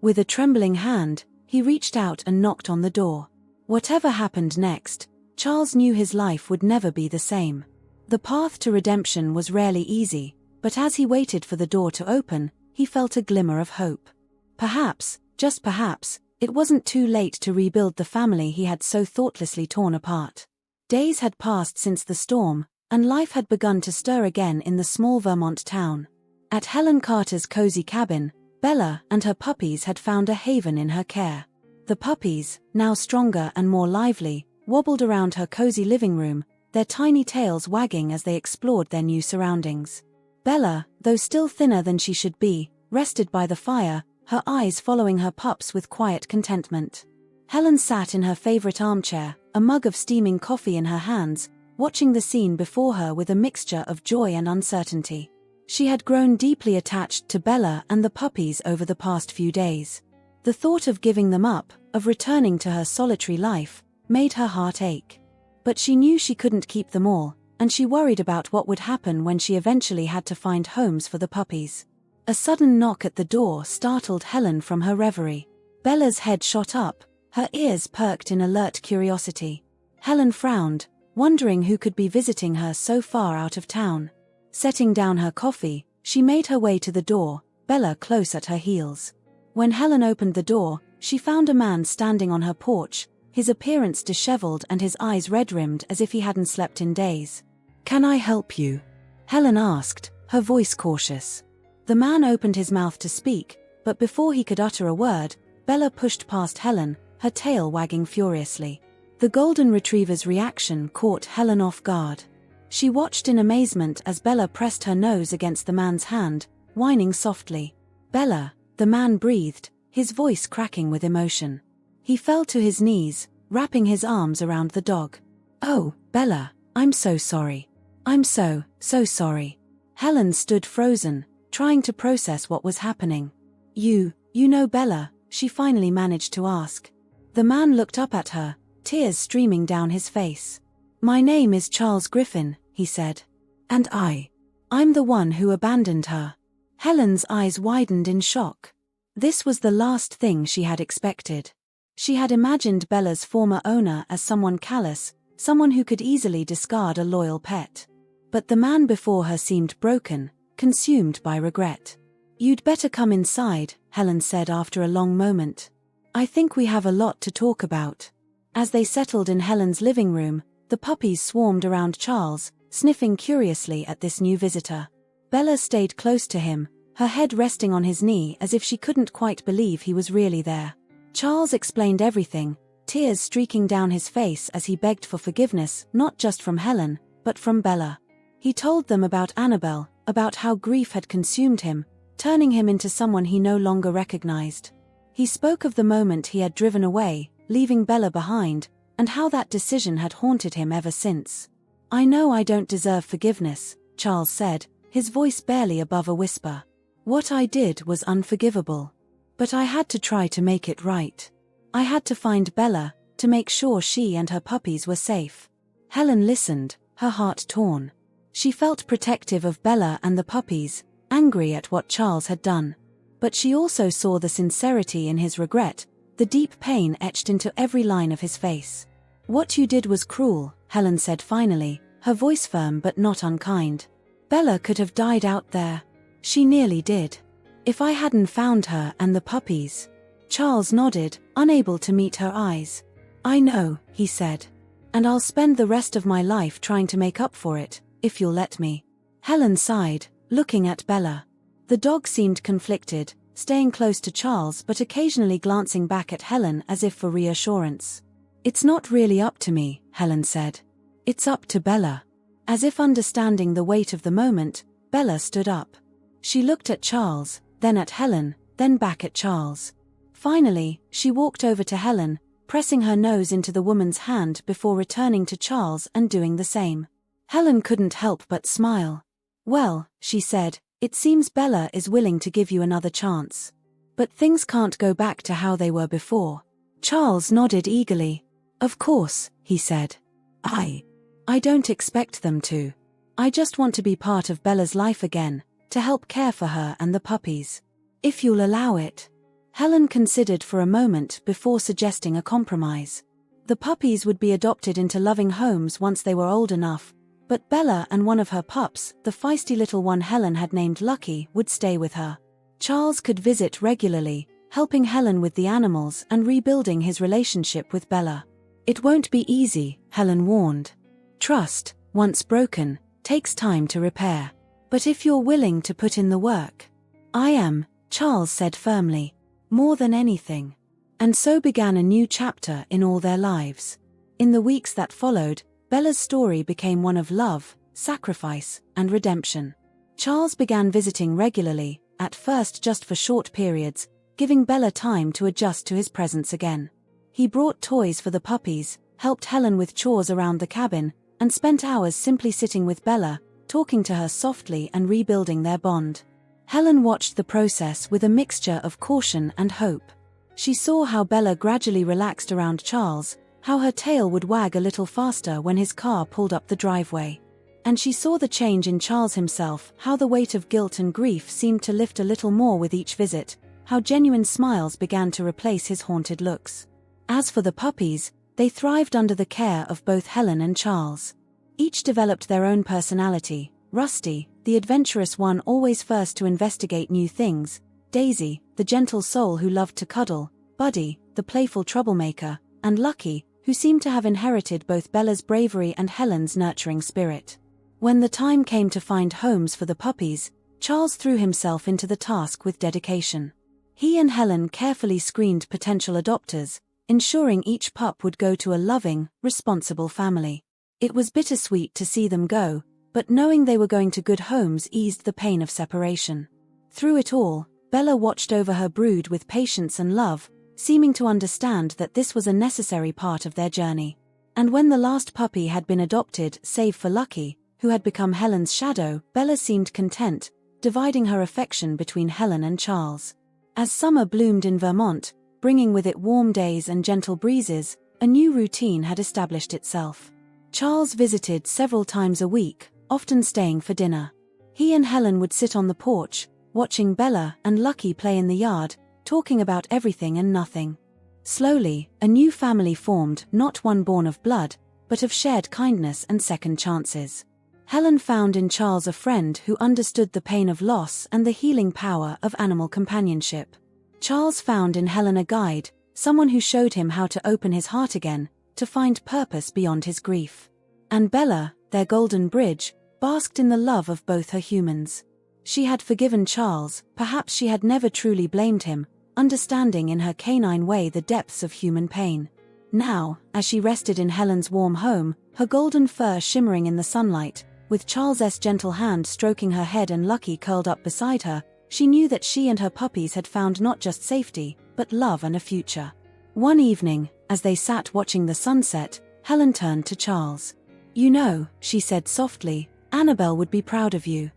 With a trembling hand, he reached out and knocked on the door. Whatever happened next, Charles knew his life would never be the same. The path to redemption was rarely easy, but as he waited for the door to open, he felt a glimmer of hope. Perhaps, just perhaps, it wasn't too late to rebuild the family he had so thoughtlessly torn apart. Days had passed since the storm, and life had begun to stir again in the small Vermont town. At Helen Carter's cozy cabin, Bella and her puppies had found a haven in her care. The puppies, now stronger and more lively, wobbled around her cozy living room, their tiny tails wagging as they explored their new surroundings. Bella, though still thinner than she should be, rested by the fire, her eyes following her pups with quiet contentment. Helen sat in her favorite armchair, a mug of steaming coffee in her hands, watching the scene before her with a mixture of joy and uncertainty. She had grown deeply attached to Bella and the puppies over the past few days. The thought of giving them up, of returning to her solitary life, made her heart ache. But she knew she couldn't keep them all, and she worried about what would happen when she eventually had to find homes for the puppies. A sudden knock at the door startled Helen from her reverie. Bella's head shot up, her ears perked in alert curiosity. Helen frowned, wondering who could be visiting her so far out of town. Setting down her coffee, she made her way to the door, Bella close at her heels. When Helen opened the door, she found a man standing on her porch, his appearance disheveled and his eyes red-rimmed as if he hadn't slept in days. "Can I help you?" Helen asked, her voice cautious. The man opened his mouth to speak, but before he could utter a word, Bella pushed past Helen, her tail wagging furiously. The golden retriever's reaction caught Helen off guard. She watched in amazement as Bella pressed her nose against the man's hand, whining softly. "Bella," the man breathed, his voice cracking with emotion. He fell to his knees, wrapping his arms around the dog. "Oh, Bella, I'm so sorry. I'm so sorry." Helen stood frozen, trying to process what was happening. You know Bella," she finally managed to ask. The man looked up at her, tears streaming down his face. "My name is Charles Griffin," he said. "And I'm the one who abandoned her." Helen's eyes widened in shock. This was the last thing she had expected. She had imagined Bella's former owner as someone callous, someone who could easily discard a loyal pet. But the man before her seemed broken, consumed by regret. "You'd better come inside," Helen said after a long moment. "I think we have a lot to talk about." As they settled in Helen's living room, the puppies swarmed around Charles, sniffing curiously at this new visitor. Bella stayed close to him, her head resting on his knee as if she couldn't quite believe he was really there. Charles explained everything, tears streaking down his face as he begged for forgiveness, not just from Helen, but from Bella. He told them about Annabel, about how grief had consumed him, turning him into someone he no longer recognized. He spoke of the moment he had driven away, leaving Bella behind, and how that decision had haunted him ever since. "I know I don't deserve forgiveness," Charles said, his voice barely above a whisper. "What I did was unforgivable. But I had to try to make it right. I had to find Bella, to make sure she and her puppies were safe." Helen listened, her heart torn. She felt protective of Bella and the puppies, angry at what Charles had done. But she also saw the sincerity in his regret, the deep pain etched into every line of his face. "What you did was cruel," Helen said finally, her voice firm but not unkind. "Bella could have died out there. She nearly did. If I hadn't found her and the puppies." Charles nodded, unable to meet her eyes. "I know," he said. "And I'll spend the rest of my life trying to make up for it, if you'll let me." Helen sighed, looking at Bella. The dog seemed conflicted, staying close to Charles but occasionally glancing back at Helen as if for reassurance. "It's not really up to me," Helen said. "It's up to Bella." As if understanding the weight of the moment, Bella stood up. She looked at Charles, then at Helen, then back at Charles. Finally, she walked over to Helen, pressing her nose into the woman's hand before returning to Charles and doing the same. Helen couldn't help but smile. "Well," she said, "it seems Bella is willing to give you another chance. But things can't go back to how they were before. Charles nodded eagerly. Of course, he said. I don't expect them to. I just want to be part of Bella's life again, to help care for her and the puppies. If you'll allow it. Helen considered for a moment before suggesting a compromise. The puppies would be adopted into loving homes once they were old enough, but Bella and one of her pups, the feisty little one Helen had named Lucky, would stay with her. Charles could visit regularly, helping Helen with the animals and rebuilding his relationship with Bella. It won't be easy, Helen warned. Trust, once broken, takes time to repair. But if you're willing to put in the work. I am, Charles said firmly. More than anything. And so began a new chapter in all their lives. In the weeks that followed, Bella's story became one of love, sacrifice, and redemption. Charles began visiting regularly, at first just for short periods, giving Bella time to adjust to his presence again. He brought toys for the puppies, helped Helen with chores around the cabin, and spent hours simply sitting with Bella, talking to her softly and rebuilding their bond. Helen watched the process with a mixture of caution and hope. She saw how Bella gradually relaxed around Charles, how her tail would wag a little faster when his car pulled up the driveway. And she saw the change in Charles himself, how the weight of guilt and grief seemed to lift a little more with each visit, how genuine smiles began to replace his haunted looks. As for the puppies, they thrived under the care of both Helen and Charles. Each developed their own personality. Rusty, the adventurous one always first to investigate new things, Daisy, the gentle soul who loved to cuddle, Buddy, the playful troublemaker, and Lucky, who seemed to have inherited both Bella's bravery and Helen's nurturing spirit. When the time came to find homes for the puppies, Charles threw himself into the task with dedication. He and Helen carefully screened potential adopters, ensuring each pup would go to a loving, responsible family. It was bittersweet to see them go, but knowing they were going to good homes eased the pain of separation. Through it all, Bella watched over her brood with patience and love, seeming to understand that this was a necessary part of their journey. And when the last puppy had been adopted, save for Lucky, who had become Helen's shadow, Bella seemed content, dividing her affection between Helen and Charles. As summer bloomed in Vermont, bringing with it warm days and gentle breezes, a new routine had established itself. Charles visited several times a week, often staying for dinner. He and Helen would sit on the porch, watching Bella and Lucky play in the yard, talking about everything and nothing. Slowly, a new family formed, not one born of blood, but of shared kindness and second chances. Helen found in Charles a friend who understood the pain of loss and the healing power of animal companionship. Charles found in Helen a guide, someone who showed him how to open his heart again, to find purpose beyond his grief. And Bella, their golden bridge, basked in the love of both her humans. She had forgiven Charles, perhaps she had never truly blamed him, understanding in her canine way the depths of human pain. Now, as she rested in Helen's warm home, her golden fur shimmering in the sunlight, with Charles's gentle hand stroking her head and Lucky curled up beside her, she knew that she and her puppies had found not just safety, but love and a future. One evening, as they sat watching the sunset, Helen turned to Charles. "You know," she said softly, "Annabelle would be proud of you.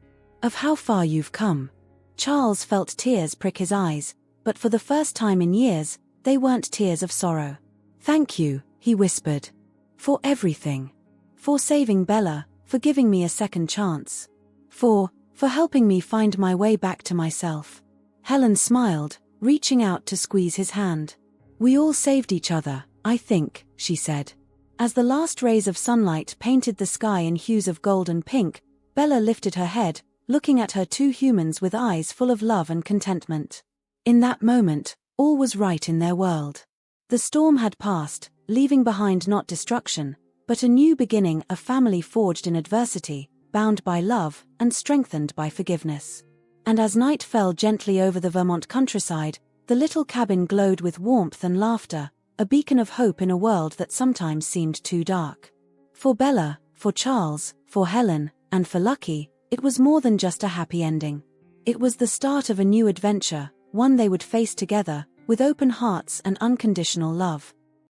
Of how far you've come." Charles felt tears prick his eyes, but for the first time in years, they weren't tears of sorrow. "Thank you," he whispered. "For everything. For saving Bella, for giving me a second chance. For helping me find my way back to myself." Helen smiled, reaching out to squeeze his hand. "We all saved each other, I think," she said. As the last rays of sunlight painted the sky in hues of gold and pink, Bella lifted her head, looking at her two humans with eyes full of love and contentment. In that moment, all was right in their world. The storm had passed, leaving behind not destruction, but a new beginning, a family forged in adversity, bound by love, and strengthened by forgiveness. And as night fell gently over the Vermont countryside, the little cabin glowed with warmth and laughter, a beacon of hope in a world that sometimes seemed too dark. For Bella, for Charles, for Helen, and for Lucky, it was more than just a happy ending. It was the start of a new adventure, one they would face together, with open hearts and unconditional love.